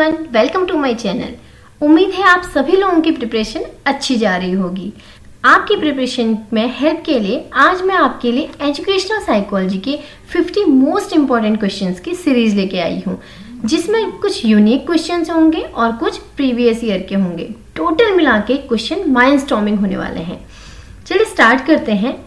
Everyone, welcome to my channel. उम्मीद है आप सभी लोगों की प्रिपरेशन अच्छी जा रही होगी। आपकी प्रिपरेशन में हेल्प के लिए आज मैं आपके लिए एजुकेशनल साइकोलॉजी के 50 मोस्ट इम्पॉर्टेंट क्वेश्चंस की सीरीज लेके आई हूँ, जिसमें कुछ यूनिक क्वेश्चंस होंगे और कुछ प्रीवियस ईयर के होंगे। टोटल मिला के क्वेश्चन माइंडस्टॉर्मिंग होने वाले हैं। चलिए स्टार्ट करते हैं।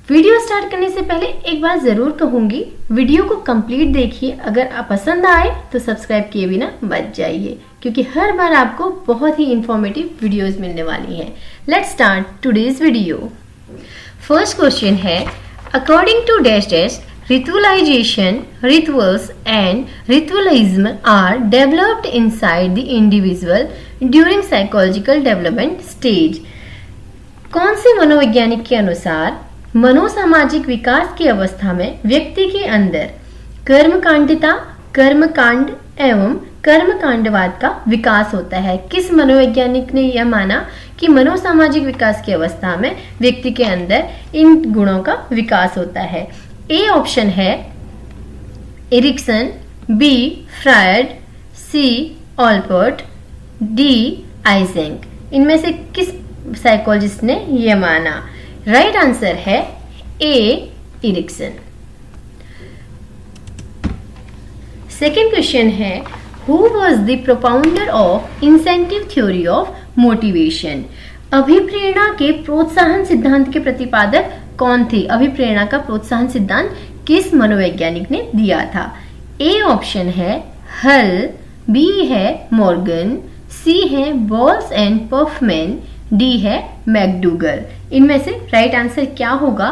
वीडियो स्टार्ट करने से पहले एक बात जरूर कहूंगी, वीडियो को कंप्लीट देखिए। अगर आप पसंद आए तो सब्सक्राइब किए बिना बच जाइए, क्योंकि हर बार आपको बहुत ही इंफॉर्मेटिव वीडियोस मिलने वाली हैं। Let's start today's video. First question है, according to dash dash ritualization, rituals and ritualism are developed inside the individual during psychological development stage। कौन से मनोवैज्ञानिक के अनुसार मनोसामाजिक विकास की अवस्था में व्यक्ति के अंदर कर्मकांडिता, कर्मकांड एवं कर्मकांडवाद का विकास होता है? किस मनोवैज्ञानिक ने यह माना कि मनोसामाजिक विकास की अवस्था में व्यक्ति के अंदर इन गुणों का विकास होता है? ए ऑप्शन है एरिक्सन, बी फ्रायड, सी ऑलपर्ट, डी आइजेंक। इनमें से किस साइकोलॉजिस्ट ने यह माना? राइट आंसर है ए एरिक्सन। सेकेंड क्वेश्चन है, who was the propounder of incentive theory of motivation? अभिप्रेरणा के प्रोत्साहन सिद्धांत के प्रतिपादक कौन थे? अभिप्रेरणा का प्रोत्साहन सिद्धांत किस मनोवैज्ञानिक ने दिया था? ए ऑप्शन है हल, बी है मॉर्गन, सी है बॉल्स एंड पफमैन, डी है मैकडूगल। इनमें से राइट आंसर क्या होगा?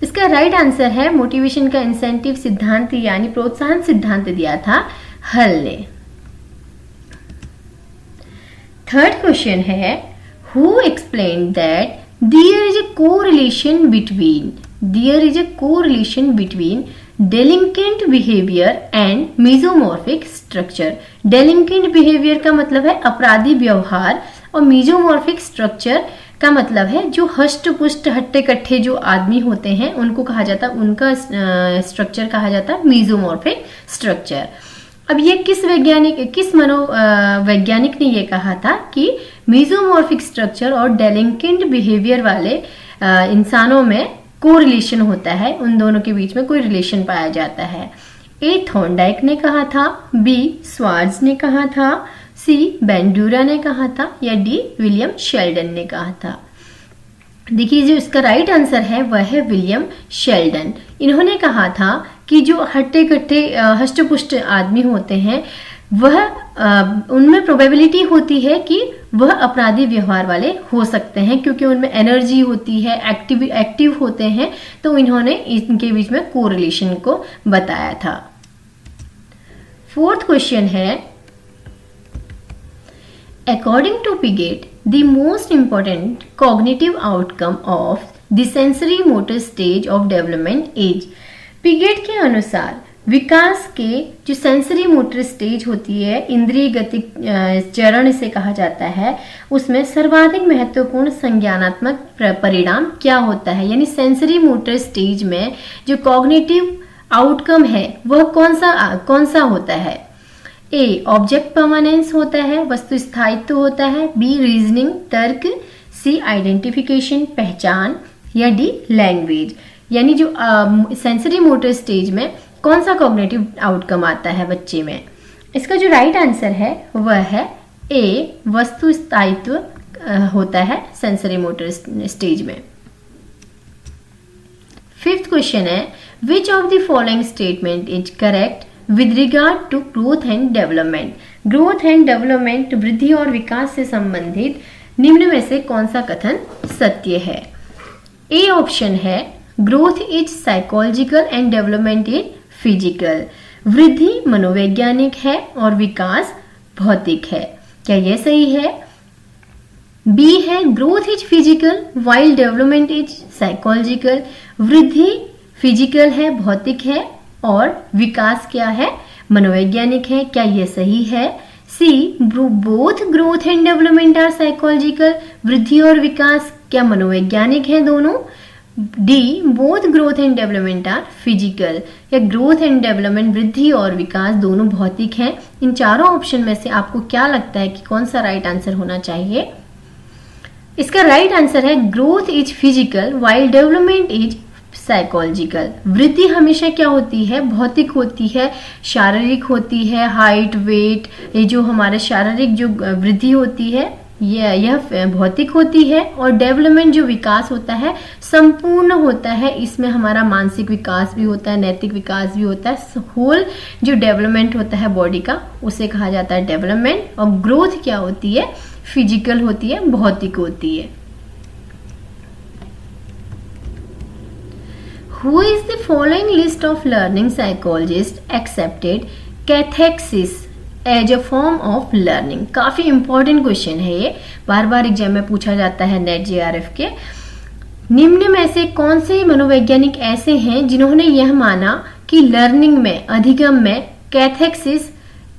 इसका राइट आंसर है मोटिवेशन का इंसेंटिव सिद्धांत यानी प्रोत्साहन सिद्धांत दिया था हल ने। थर्ड क्वेश्चन है, who explained that there is a correlation between delinquent behavior and mesomorphic structure। delinquent behavior का मतलब है अपराधी व्यवहार और mesomorphic structure का मतलब है जो हष्ट पुष्ट हट्टे कट्ठे जो आदमी होते हैं उनको कहा जाता है, उनका स्ट्रक्चर कहा जाता है mesomorphic structure। अब ये किस मनोवैज्ञानिक ने ये कहा था कि मेसोमॉर्फिक स्ट्रक्चर और डेलिंक्वेंट बिहेवियर वाले इंसानों में कोरिलेशन होता है, उन दोनों के बीच में कोई रिलेशन पाया जाता है? ए थॉर्नडाइक ने कहा था, बी स्वार्ट्ज ने कहा था, सी बेंडूरा ने कहा था, या डी विलियम शेल्डन ने कहा था? देखिए, जो इसका राइट आंसर है वह है विलियम शेल्डन। इन्होंने कहा था कि जो हट्टे कट्टे हष्टपुष्ट आदमी होते हैं वह उनमें प्रोबेबिलिटी होती है कि वह अपराधी व्यवहार वाले हो सकते हैं, क्योंकि उनमें एनर्जी होती है, एक्टिव होते हैं। तो इन्होंने इनके बीच में कोरिलेशन को बताया था। फोर्थ क्वेश्चन है, according to Piaget the most important cognitive outcome of the sensory motor stage of development age। Piaget के अनुसार विकास के जो सेंसरी मोटर स्टेज होती है, इंद्रिय गतिक चरण इसे कहा जाता है, उसमें सर्वाधिक महत्वपूर्ण संज्ञानात्मक परिणाम क्या होता है? यानी सेंसरी मोटर स्टेज में जो कॉग्निटिव आउटकम है वह कौन सा होता है? ए ऑब्जेक्ट परमानेंस होता है, वस्तु स्थायित्व होता है, बी रीजनिंग तर्क, सी आइडेंटिफिकेशन पहचान, या डी लैंग्वेज। यानी जो सेंसरी मोटर स्टेज में कौन सा कॉग्निटिव आउटकम आता है बच्चे में? इसका जो राइट आंसर है वह है ए वस्तु स्थायित्व होता है सेंसरी मोटर स्टेज में। फिफ्थ क्वेश्चन है, which of the following statement is correct with regard to growth and development? Growth and development वृद्धि और विकास से संबंधित निम्न में से कौन सा कथन सत्य है? ए ऑप्शन है growth is psychological and development is physical. वृद्धि मनोवैज्ञानिक है और विकास भौतिक है। क्या यह सही है? बी है growth is physical while development is psychological. वृद्धि फिजिकल है, भौतिक है, और विकास क्या है? मनोवैज्ञानिक है। क्या यह सही है? C both growth and development are psychological. वृद्धि और विकास क्या मनोवैज्ञानिक है दोनों? D, both growth and development are physical, या ग्रोथ एंड डेवलपमेंट, वृद्धि और विकास दोनों भौतिक हैं। इन चारों ऑप्शन में से आपको क्या लगता है कि कौन सा राइट आंसर होना चाहिए? इसका राइट आंसर है growth is physical while development is psychological. वृद्धि हमेशा क्या होती है? भौतिक होती है, शारीरिक होती है, हाइट, वेट, ये जो हमारे शारीरिक जो वृद्धि होती है यह भौतिक होती है, और डेवलपमेंट जो विकास होता है संपूर्ण होता है। इसमें हमारा मानसिक विकास भी होता है, नैतिक विकास भी होता है। होल जो डेवलपमेंट होता है बॉडी का उसे कहा जाता है डेवलपमेंट। और ग्रोथ क्या होती है? फिजिकल होती है, भौतिक होती है। Who is the following list of learning psychologists accepted cathexis as a form of learning? काफी इंपॉर्टेंट क्वेश्चन है ये, बार बार एग्जाम में पूछा जाता है नेट जेआरएफ के। निम्न में से कौन से मनोवैज्ञानिक ऐसे हैं जिन्होंने यह माना कि लर्निंग में, अधिगम में कैथेक्सिस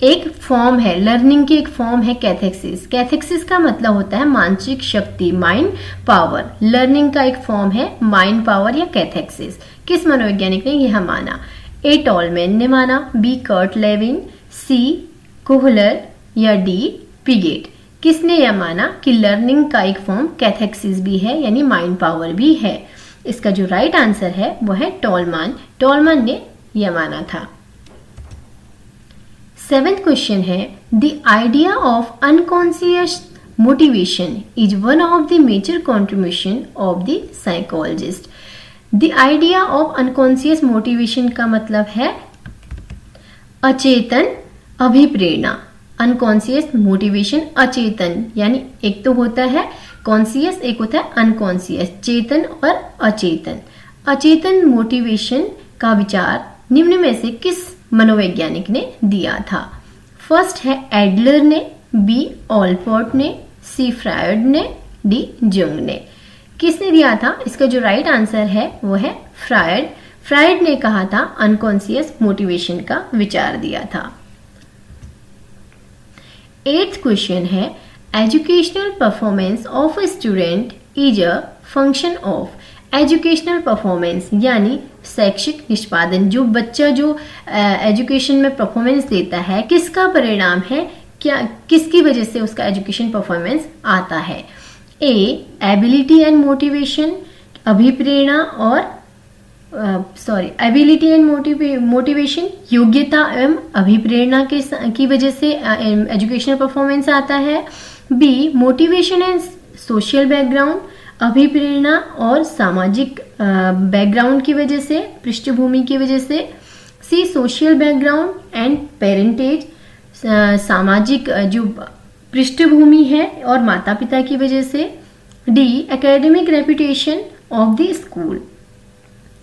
एक फॉर्म है, लर्निंग की एक फॉर्म है कैथेक्सिस। कैथेक्सिस का मतलब होता है मानसिक शक्ति, माइंड पावर। लर्निंग का एक फॉर्म है माइंड पावर या कैथेक्सिस। किस मनोवैज्ञानिक ने यह माना? ए टॉलमैन ने माना, बी कर्ट लेविन, सी कोहलर या डी पिगेट। किसने यह माना कि लर्निंग का एक फॉर्म कैथेक्सिस भी है, यानी माइंड पावर भी है? इसका जो राइट आंसर है वो है टॉलमैन। टॉलमैन ने यह माना था। 7th क्वेश्चन है, the idea of unconscious motivation is one of the major contribution of the psychologist. The idea of unconscious motivation का मतलब है अचेतन अभिप्रेरणा। अनकॉन्शियस मोटिवेशन, अचेतन, यानी एक तो होता है कॉन्शियस, एक होता है अनकॉन्शियस, चेतन और अचेतन। अचेतन मोटिवेशन का विचार निम्न में से किस मनोवैज्ञानिक ने दिया था? फर्स्ट है एडलर ने, बी ऑलपोर्ट ने, सी फ्रायड ने, डी जंग ने। किसने दिया था? इसका जो राइट आंसर है वो है फ्रायड। फ्रायड ने कहा था, अनकॉन्शियस मोटिवेशन का विचार दिया था। 8th क्वेश्चन है, educational performance of a student is a function of. Educational performance यानी शैक्षिक निष्पादन, जो बच्चा जो एजुकेशन में परफॉर्मेंस देता है किसका परिणाम है? क्या किसकी वजह से उसका एजुकेशन परफॉर्मेंस आता है? ए एबिलिटी एंड मोटिवेशन, अभिप्रेरणा और एबिलिटी एंड मोटिवेशन, योग्यता एवं अभिप्रेरणा की वजह से एजुकेशनल परफॉर्मेंस आता है। B motivation and social background, अभिप्रेरणा और सामाजिक बैकग्राउंड की वजह से, पृष्ठभूमि की वजह से। सी सोशल बैकग्राउंड एंड पेरेंटेज, सामाजिक जो पृष्ठभूमि है और माता पिता की वजह से। D academic reputation of the school,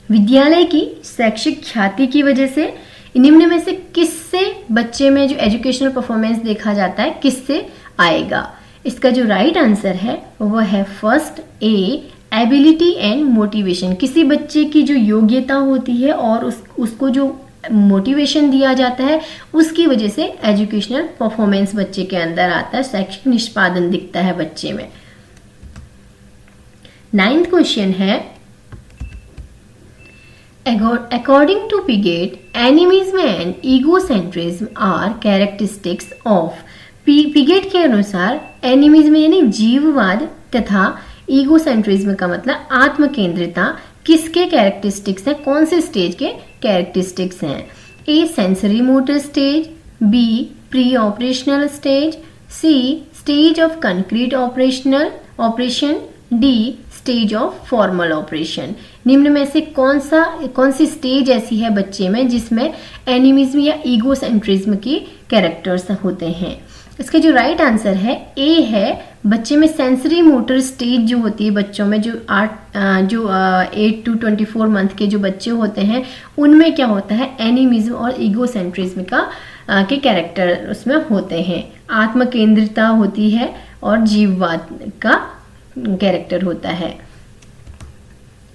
विद्यालय की शैक्षिक ख्याति की वजह से। निम्न में से किससे बच्चे में जो एजुकेशनल परफॉर्मेंस देखा जाता है किससे आएगा? इसका जो राइट आंसर है वह है first A ability and motivation. किसी बच्चे की जो योग्यता होती है और उसको जो मोटिवेशन दिया जाता है उसकी वजह से एजुकेशनल परफॉर्मेंस बच्चे के अंदर आता है, शैक्षिक निष्पादन दिखता है बच्चे में। 9th क्वेश्चन है, according to Piaget, animism and egocentrism are characteristics of। Piaget के अनुसार एनिमिज्म यानी जीववाद तथा ईगोसेंट्रिज्म का मतलब आत्मकेंद्रिता किसके कैरेक्टरिस्टिक्स हैं? कौन से स्टेज के कैरेक्टरिस्टिक्स हैं? A sensory motor stage, B pre operational stage, C stage of concrete operation, D stage of formal operation. निम्न में से कौन सी स्टेज ऐसी है बच्चे में जिसमें एनिमिज्म या ईगोसेंट्रिज्म की कैरेक्टर्स होते हैं? इसका जो राइट आंसर है ए है, बच्चे में सेंसरी मोटर स्टेज जो होती है बच्चों में, जो 8 to 24 मंथ के जो बच्चे होते हैं उनमें क्या होता है? एनिमिज्म और ईगोसेंट्रिज्म के कैरेक्टर उसमें होते हैं। आत्मकेंद्रिता होती है और जीववाद का कैरेक्टर होता है।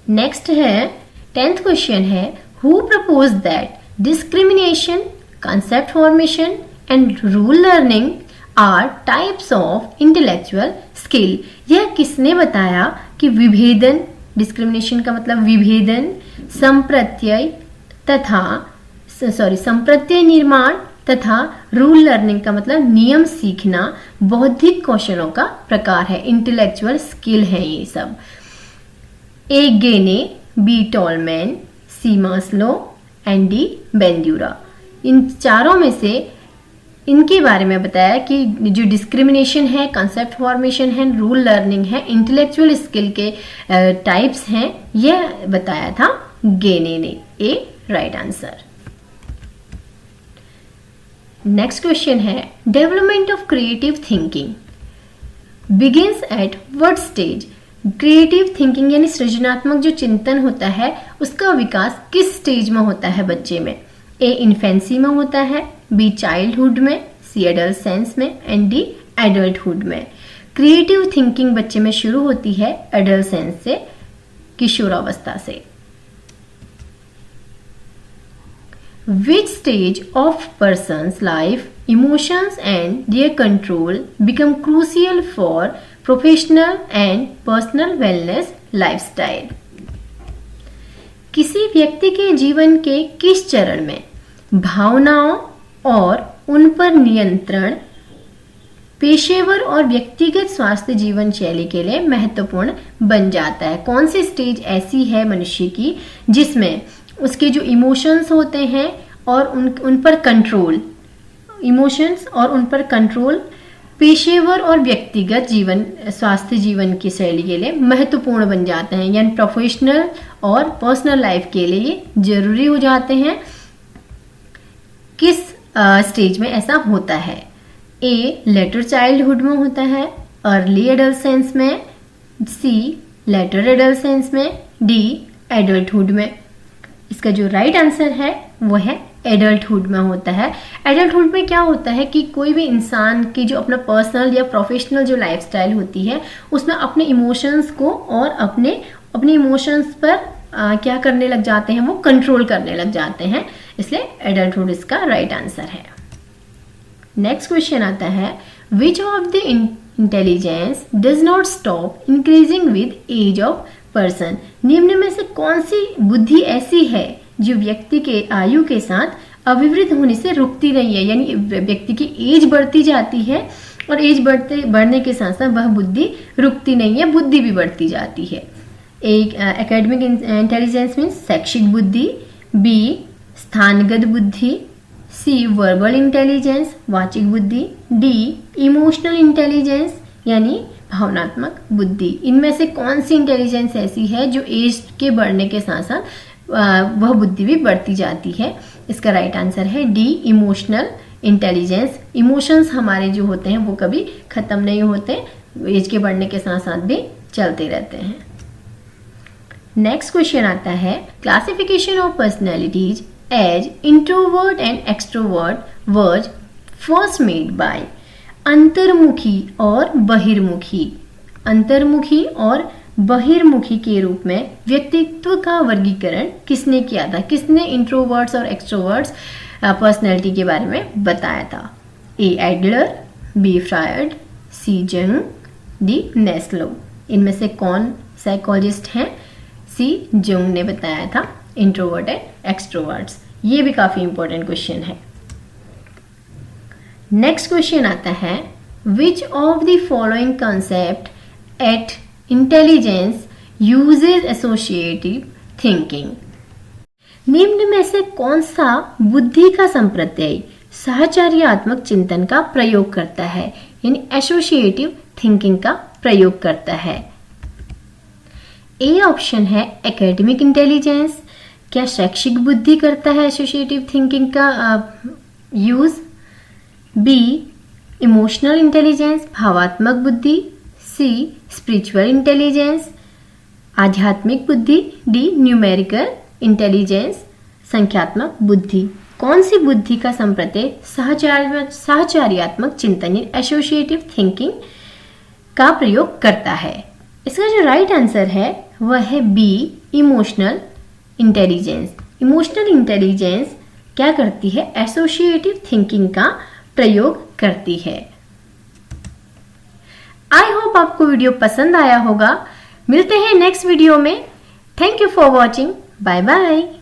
नेक्स्ट है 10th क्वेश्चन है, who propose that discrimination, concept formation and rule learning are types of intellectual skill. यह किसने बताया कि विभेदन, डिस्क्रिमिनेशन का मतलब विभेदन, संप्रत्यय निर्माण तथा रूल लर्निंग का मतलब नियम सीखना बौद्धिक कौशलों का प्रकार है, इंटेलेक्चुअल स्किल है ये सब। A Gagne, B Tolman, C Maslow and D Bandura. इन चारों में से इनके बारे में बताया कि जो डिस्क्रिमिनेशन है, कंसेप्ट फॉर्मेशन है, रूल लर्निंग है, इंटेलेक्चुअल स्किल के टाइप्स हैं, यह बताया था गेने ने। ए राइट आंसर। नेक्स्ट क्वेश्चन है development of creative thinking begins at what stage. Creative thinking यानी सृजनात्मक जो चिंतन होता है उसका विकास किस स्टेज में होता है बच्चे में? ए इन्फेंसी में होता है, बी चाइल्डहुड में, सी एडोलसेंस में एंड डी एडल्टहुड में। क्रिएटिव थिंकिंग बच्चे में शुरू होती है एडोलसेंस से, किशोरावस्था से। Which stage of person's life, emotions and their control become crucial for professional and personal wellness lifestyle? किसी व्यक्ति के जीवन के किस चरण में भावनाओं और उन पर नियंत्रण पेशेवर और व्यक्तिगत स्वास्थ्य जीवन शैली के लिए महत्वपूर्ण बन जाता है? कौन सी स्टेज ऐसी है मनुष्य की जिसमें उसके जो इमोशंस होते हैं और उन पर कंट्रोल, इमोशंस और उन पर कंट्रोल पेशेवर और व्यक्तिगत जीवन स्वास्थ्य जीवन की शैली के लिए महत्वपूर्ण बन जाते हैं, यानी प्रोफेशनल और पर्सनल लाइफ के लिए जरूरी हो जाते हैं। किस स्टेज में ऐसा होता है? ए लेटर चाइल्डहुड में होता है, अर्ली एडोलसेंस में, सी लेटर एडोलसेंस में, डी एडल्टहुड में। इसका जो राइट आंसर है वो है एडल्टहुड में होता है। एडल्टहुड में क्या होता है कि कोई भी इंसान की जो अपना पर्सनल या प्रोफेशनल जो लाइफस्टाइल होती है उसमें अपने इमोशंस को और अपने इमोशंस पर क्या करने लग जाते हैं, वो कंट्रोल करने लग जाते हैं, इसलिए एडल्टहुड इसका राइट आंसर है। नेक्स्ट क्वेश्चन आता है which of the intelligence does not stop increasing with age of person. निम्न में से कौन सी बुद्धि ऐसी है जो व्यक्ति के आयु के साथ अविवृद्ध होने से रुकती नहीं है, यानी व्यक्ति की एज बढ़ती जाती है और एज बढ़ने के साथ साथ वह बुद्धि रुकती नहीं है, बुद्धि भी बढ़ती जाती है। एक एकेडमिक इंटेलिजेंस मीन्स शैक्षिक बुद्धि, बी स्थानगत बुद्धि, सी वर्बल इंटेलिजेंस वाचिक बुद्धि, डी इमोशनल इंटेलिजेंस यानी भावनात्मक बुद्धि। इनमें से कौन सी इंटेलिजेंस ऐसी है जो एज के बढ़ने के साथ साथ वह बुद्धि भी बढ़ती जाती है? इसका राइट आंसर है डी इमोशनल इंटेलिजेंस। इमोशंस हमारे जो होते हैं वो कभी खत्म नहीं होते, एज के बढ़ने के साथ साथ भी चलते रहते हैं। नेक्स्ट क्वेश्चन आता है classification of personalities as introvert and extrovert was first made by. अंतर्मुखी और बहिर्मुखी, अंतर्मुखी और बहिर्मुखी के रूप में व्यक्तित्व का वर्गीकरण किसने किया था? किसने इंट्रोवर्ट्स और एक्सट्रोवर्ट्स पर्सनैलिटी के बारे में बताया था? ए एडलर, बी फ्रायड, सी जंग, डी नेस्लो। इनमें से कौन साइकोलॉजिस्ट हैं? सी जंग ने बताया था इंट्रोवर्ट एंड एक्सट्रोवर्ट्स। ये भी काफी इंपॉर्टेंट क्वेश्चन है। नेक्स्ट क्वेश्चन आता है which of the following concept at intelligence uses associative thinking. निम्न में से कौन सा बुद्धि का संप्रत्यय सहचार्यात्मक चिंतन का प्रयोग करता है, यानी एसोसिएटिव थिंकिंग का प्रयोग करता है? ए ऑप्शन है एकेडमिक इंटेलिजेंस। क्या शैक्षिक बुद्धि करता है एसोसिएटिव थिंकिंग का यूज? बी इमोशनल इंटेलिजेंस भावात्मक बुद्धि, सी स्पिरिचुअल इंटेलिजेंस आध्यात्मिक बुद्धि, डी न्यूमेरिकल इंटेलिजेंस संख्यात्मक बुद्धि। कौन सी बुद्धि का संप्रत्यय सहचार्यात्मक चिंतन एसोसिएटिव थिंकिंग का प्रयोग करता है? इसका जो राइट आंसर है वह है be emotional intelligence. Emotional intelligence क्या करती है? एसोसिएटिव थिंकिंग का प्रयोग करती है। आई होप आपको वीडियो पसंद आया होगा। मिलते हैं नेक्स्ट वीडियो में। Thank you for watching. Bye bye.